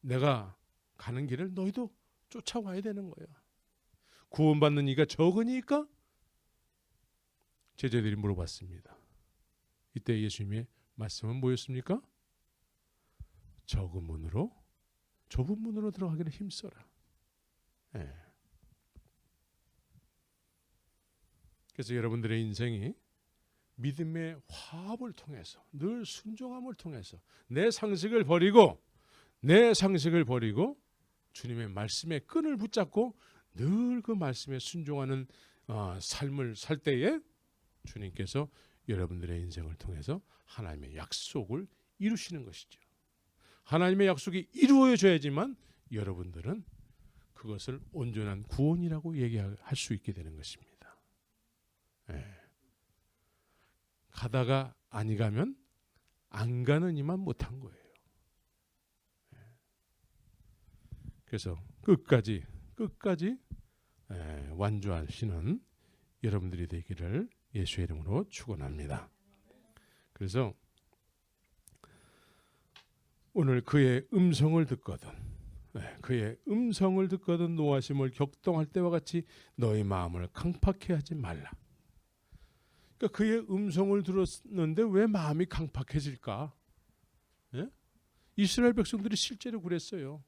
Speaker 1: 내가 가는 길을 너희도 쫓아와야 되는 거야. 구원받는 이가 적으니까 제자들이 물어봤습니다. 이때 예수님의 말씀은 뭐였습니까? 적은 문으로 좁은 문으로 들어가기를 힘써라. 예. 그래서 여러분들의 인생이 믿음의 화합을 통해서 늘 순종함을 통해서 내 상식을 버리고 주님의 말씀에 끈을 붙잡고 늘 그 말씀에 순종하는 삶을 살 때에 주님께서 여러분들의 인생을 통해서 하나님의 약속을 이루시는 것이죠. 하나님의 약속이 이루어져야지만 여러분들은 그것을 온전한 구원이라고 얘기할 수 있게 되는 것입니다. 예. 가다가 아니 가면 안 가는 이만 못한 거예요. 예. 그래서 끝까지 완주하시는 여러분들이 되기를 예수의 이름으로 축원합니다. 그래서 오늘 그의 음성을 듣거든 노하심을 격동할 때와 같이 너희 마음을 강팍해 하지 말라. 그러니까 그의 음성을 들었는데 왜 마음이 강팍해질까? 예? 이스라엘 백성들이 실제로 그랬어요.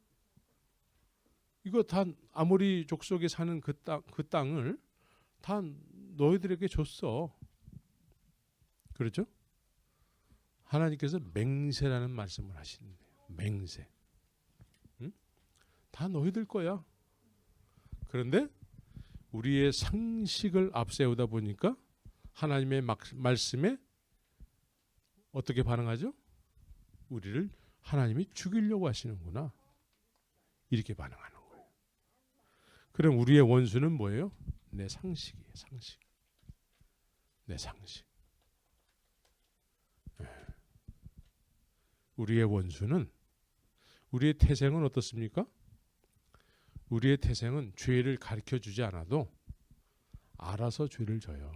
Speaker 1: 이거 다 아모리 족속에 사는 그 땅을 다 너희들에게 줬어. 그렇죠? 하나님께서 맹세라는 말씀을 하시는데요. 맹세. 응? 다 너희들 거야. 그런데 우리의 상식을 앞세우다 보니까 하나님의 말씀에 어떻게 반응하죠? 우리를 하나님이 죽이려고 하시는구나. 이렇게 반응하는 거예요. 그럼 우리의 원수는 뭐예요? 내 상식이에요. 상식. 내 상식. 우리의 원수는 우리의 태생은 어떻습니까? 우리의 태생은 죄를 가르쳐주지 않아도 알아서 죄를 져요.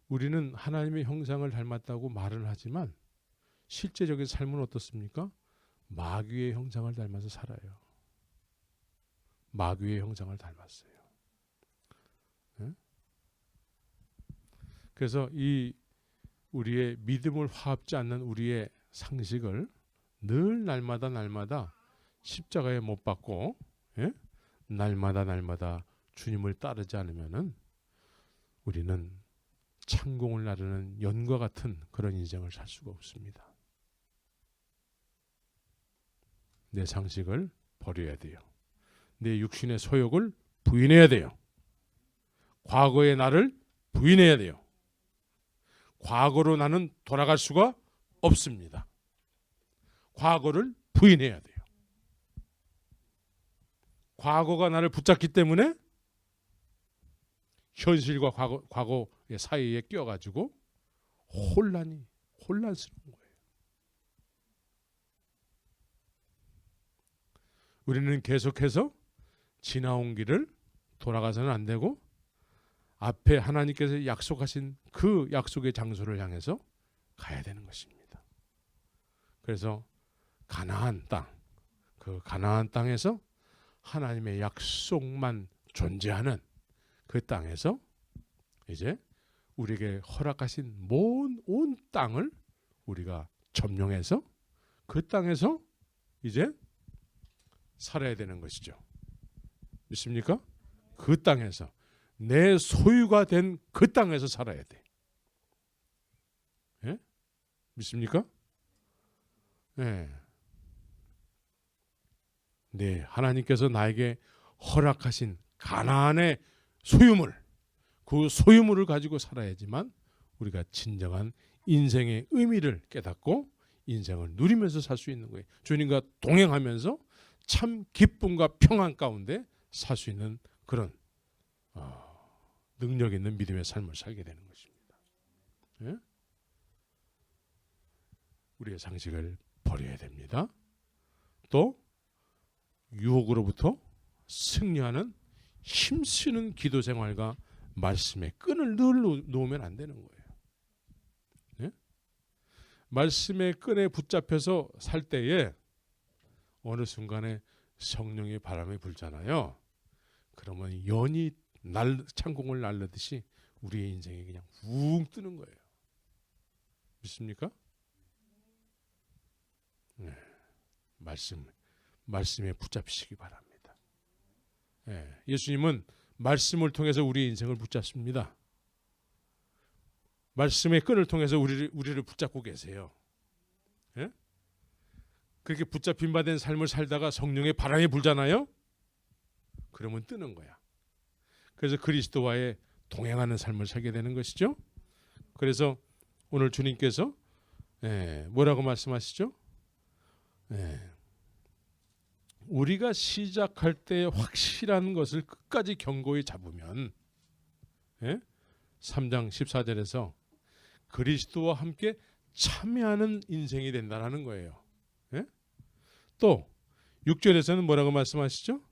Speaker 1: 우리는 하나님의 형상을 닮았다고 말은 하지만 실제적인 삶은 어떻습니까? 마귀의 형상을 닮아서 살아요. 마귀의 형상을 닮았어요. 네? 그래서 이 우리의 믿음을 화합지 않는 우리의 상식을 늘 날마다 십자가에 못 박고 예? 날마다 주님을 따르지 않으면은 우리는 창공을 나르는 연과 같은 그런 인생을 살 수가 없습니다. 내 상식을 버려야 돼요. 내 육신의 소욕을 부인해야 돼요. 과거의 나를 부인해야 돼요. 과거로 나는 돌아갈 수가 없습니다. 과거를 부인해야 돼요. 과거가 나를 붙잡기 때문에 현실과 과거의 사이에 껴가지고 혼란스러운 거예요. 우리는 계속해서 지나온 길을 돌아가서는 안 되고 앞에 하나님께서 약속하신 그 약속의 장소를 향해서 가야 되는 것입니다. 그래서 가나안 땅, 그 가나안 땅에서 하나님의 약속만 존재하는 그 땅에서 이제 우리에게 허락하신 온 땅을 우리가 점령해서 그 땅에서 이제 살아야 되는 것이죠. 믿습니까? 그 땅에서 내 소유가 된 그 땅에서 살아야 돼. 예? 믿습니까? 예. 네, 하나님께서 나에게 허락하신 가나안의 소유물, 그 소유물을 가지고 살아야지만 우리가 진정한 인생의 의미를 깨닫고 인생을 누리면서 살 수 있는 거예요. 주님과 동행하면서 참 기쁨과 평안 가운데 살 수 있는 그런 능력 있는 믿음의 삶을 살게 되는 것입니다. 예? 우리의 상식을 버려야 됩니다. 또 유혹으로부터 승리하는 힘쓰는 기도 생활과 말씀의 끈을 늘 놓으면 안 되는 거예요. 예? 말씀의 끈에 붙잡혀서 살 때에 어느 순간에 성령의 바람이 불잖아요. 그러면 연이 창공을 날르듯이 우리의 인생이 그냥 웅 뜨는 거예요. 믿습니까? 네. 말씀에 붙잡히시기 바랍니다. 네. 예수님은 말씀을 통해서 우리의 인생을 붙잡습니다. 말씀의 끈을 통해서 우리를 붙잡고 계세요. 네? 그렇게 붙잡힌 바 된 삶을 살다가 성령의 바람이 불잖아요. 그러면 뜨는 거야. 그래서 그리스도와의 동행하는 삶을 살게 되는 것이죠. 그래서 오늘 주님께서 뭐라고 말씀하시죠? 우리가 시작할 때 확실한 것을 끝까지 견고히 잡으면 3장 14절에서 그리스도와 함께 참여하는 인생이 된다는 거예요. 또 6절에서는 뭐라고 말씀하시죠?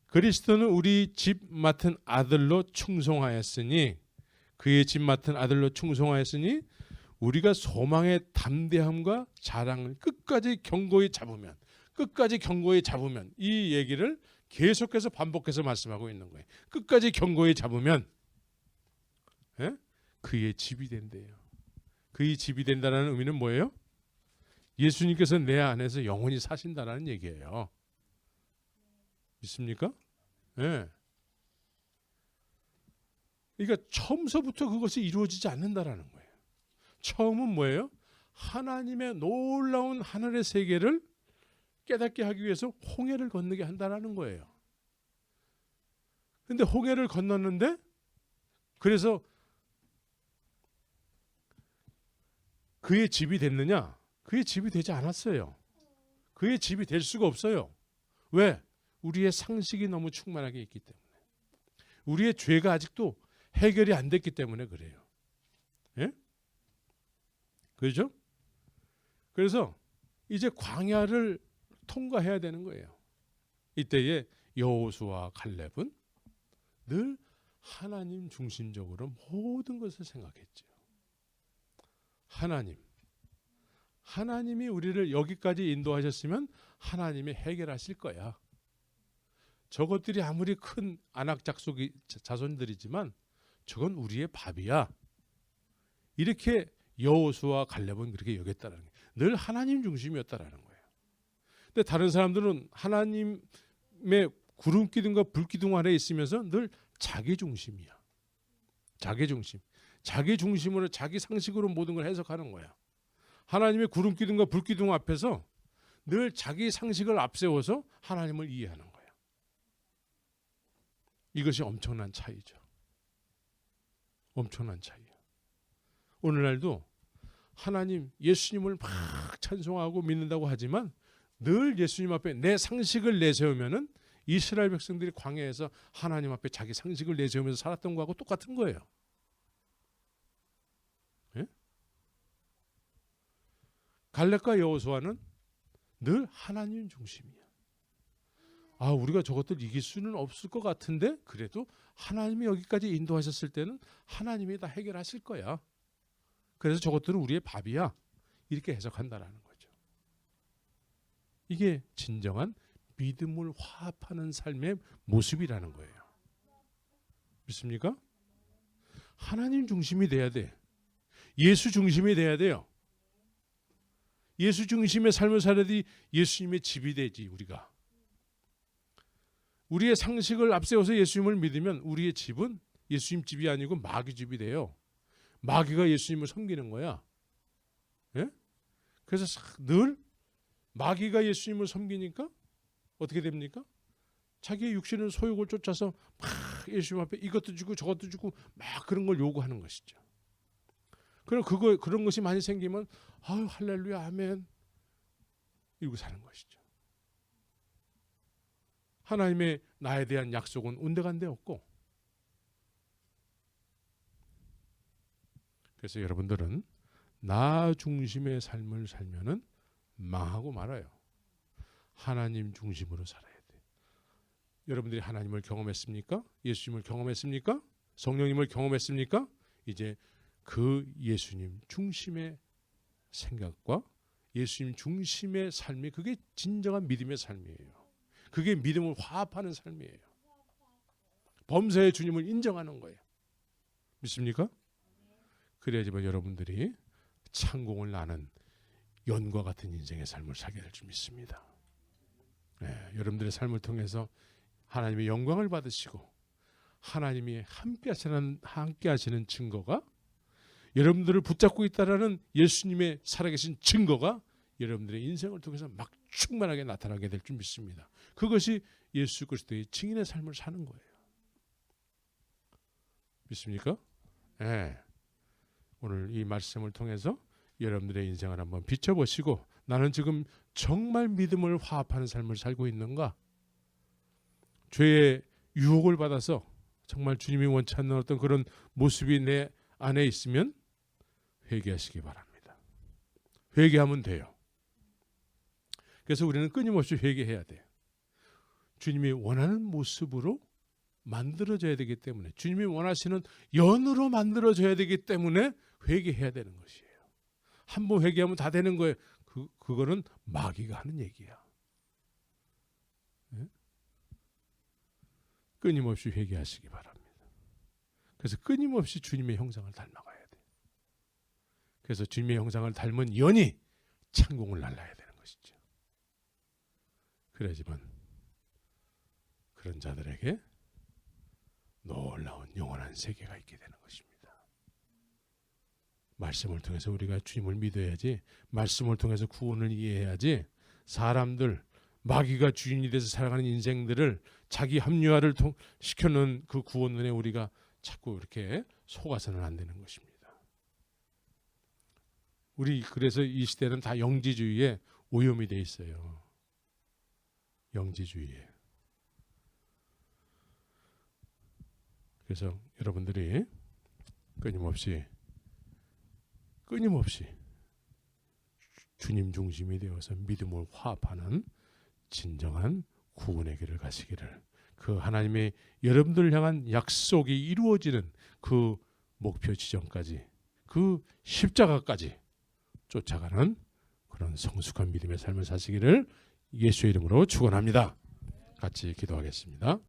Speaker 1: 그리스도는 우리 집 맡은 아들로 충성하였으니 그의 집 맡은 아들로 충성하였으니 우리가 소망의 담대함과 자랑을 끝까지 견고히 잡으면 이 얘기를 계속해서 반복해서 말씀하고 있는 거예요. 끝까지 견고히 잡으면 그의 집이 된대요. 그의 집이 된다는 의미는 뭐예요? 예수님께서 내 안에서 영원히 사신다는 얘기예요. 믿습니까? 네. 그러니까 처음서부터 그것이 이루어지지 않는다라는 거예요. 처음은 뭐예요? 하나님의 놀라운 하늘의 세계를 깨닫게 하기 위해서 홍해를 건너게 한다라는 거예요. 근데 홍해를 건넜는데 그래서 그의 집이 됐느냐? 그의 집이 되지 않았어요. 그의 집이 될 수가 없어요. 왜? 우리의 상식이 너무 충만하게 있기 때문에. 우리의 죄가 아직도 해결이 안 됐기 때문에 그래요. 예? 그렇죠? 그래서 이제 광야를 통과해야 되는 거예요. 이때에 여호수아와 갈렙은 늘 하나님 중심적으로 모든 것을 생각했죠. 하나님이 우리를 여기까지 인도하셨으면 하나님이 해결하실 거야. 저것들이 아무리 큰 안악작속 자손들이지만 저건 우리의 밥이야. 이렇게 여호수아와 갈렙은 그렇게 여겼다는 거예요. 늘 하나님 중심이었다라는 거예요. 근데 다른 사람들은 하나님의 구름 기둥과 불 기둥 아래 있으면서 늘 자기 중심이야. 자기 중심. 자기 중심으로 자기 상식으로 모든 걸 해석하는 거야. 하나님의 구름 기둥과 불 기둥 앞에서 늘 자기 상식을 앞세워서 하나님을 이해하는 거야. 이것이 엄청난 차이죠. 엄청난 차이야. 오늘날도 하나님, 예수님을 막 찬송하고 믿는다고 하지만 늘 예수님 앞에 내 상식을 내세우면은 이스라엘 백성들이 광야에서 하나님 앞에 자기 상식을 내세우면서 살았던 거하고 똑같은 거예요. 예? 갈렙과 여호수아는 늘 하나님 중심이야. 아, 우리가 저것들 이길 수는 없을 것 같은데 그래도 하나님이 여기까지 인도하셨을 때는 하나님이 다 해결하실 거야. 그래서 저것들은 우리의 밥이야. 이렇게 해석한다라는 거죠. 이게 진정한 믿음을 화합하는 삶의 모습이라는 거예요. 믿습니까? 하나님 중심이 돼야 돼. 예수 중심이 돼야 돼요. 예수 중심의 삶을 살아야지 예수님의 집이 되지 우리가. 우리의 상식을 앞세워서 예수님을 믿으면 우리의 집은 예수님 집이 아니고 마귀 집이 돼요. 마귀가 예수님을 섬기는 거야. 예? 그래서 늘 마귀가 예수님을 섬기니까 어떻게 됩니까? 자기의 육신의 소욕을 쫓아서 막 예수님 앞에 이것도 주고 저것도 주고 막 그런 걸 요구하는 것이죠. 그럼 그런 것이 많이 생기면 아유 할렐루야 아멘 이러고 사는 것이죠. 하나님의 나에 대한 약속은 온데간데 없고, 그래서 여러분들은 나 중심의 삶을 살면은 망하고 말아요. 하나님 중심으로 살아야 돼. 여러분들이 하나님을 경험했습니까? 예수님을 경험했습니까? 성령님을 경험했습니까? 이제 그 예수님 중심의 생각과 예수님 중심의 삶이 그게 진정한 믿음의 삶이에요. 그게 믿음을 화합하는 삶이에요. 범사의 주님을 인정하는 거예요. 믿습니까? 그래야지만 여러분들이 창공을 나는 연과 같은 인생의 삶을 살게 될 줄 믿습니다. 네, 여러분들의 삶을 통해서 하나님의 영광을 받으시고 하나님이 함께 하시는 증거가 여러분들을 붙잡고 있다라는 예수님의 살아계신 증거가 여러분들의 인생을 통해서 막 충만하게 나타나게 될 줄 믿습니다. 그것이 예수 그리스도의 증인의 삶을 사는 거예요. 믿습니까? 네. 오늘 이 말씀을 통해서 여러분들의 인생을 한번 비춰보시고 나는 지금 정말 믿음을 화합하는 삶을 살고 있는가? 죄의 유혹을 받아서 정말 주님이 원치 않는 어떤 그런 모습이 내 안에 있으면 회개하시기 바랍니다. 회개하면 돼요. 그래서 우리는 끊임없이 회개해야 돼요. 주님이 원하는 모습으로 만들어져야 되기 때문에, 주님이 원하시는 연으로 만들어져야 되기 때문에 회개해야 되는 것이에요. 한번 회개하면 다 되는 거예요. 그거는 마귀가 하는 얘기야. 네? 끊임없이 회개하시기 바랍니다. 그래서 끊임없이 주님의 형상을 닮아가야 돼. 그래서 주님의 형상을 닮은 연이 창공을 날라야 되는 것이죠. 그래야지만 그런 자들에게 놀라운 영원한 세계가 있게 되는 것입니다. 말씀을 통해서 우리가 주님을 믿어야지, 말씀을 통해서 구원을 이해해야지, 사람들, 마귀가 주인이 돼서 살아가는 인생들을 자기 합리화를 시켜놓은 그 구원론에 우리가 자꾸 이렇게 속아서는 안 되는 것입니다. 우리 그래서 이 시대는 다 영지주의에 오염이 돼 있어요. 영지주의에. 그래서 여러분들이 끊임없이 주님 중심이 되어서 믿음을 화합하는 진정한 구원의 길을 가시기를, 그 하나님의 여러분들을 향한 약속이 이루어지는 그 목표 지점까지, 그 십자가까지 쫓아가는 그런 성숙한 믿음의 삶을 사시기를 예수의 이름으로 축원합니다. 같이 기도하겠습니다.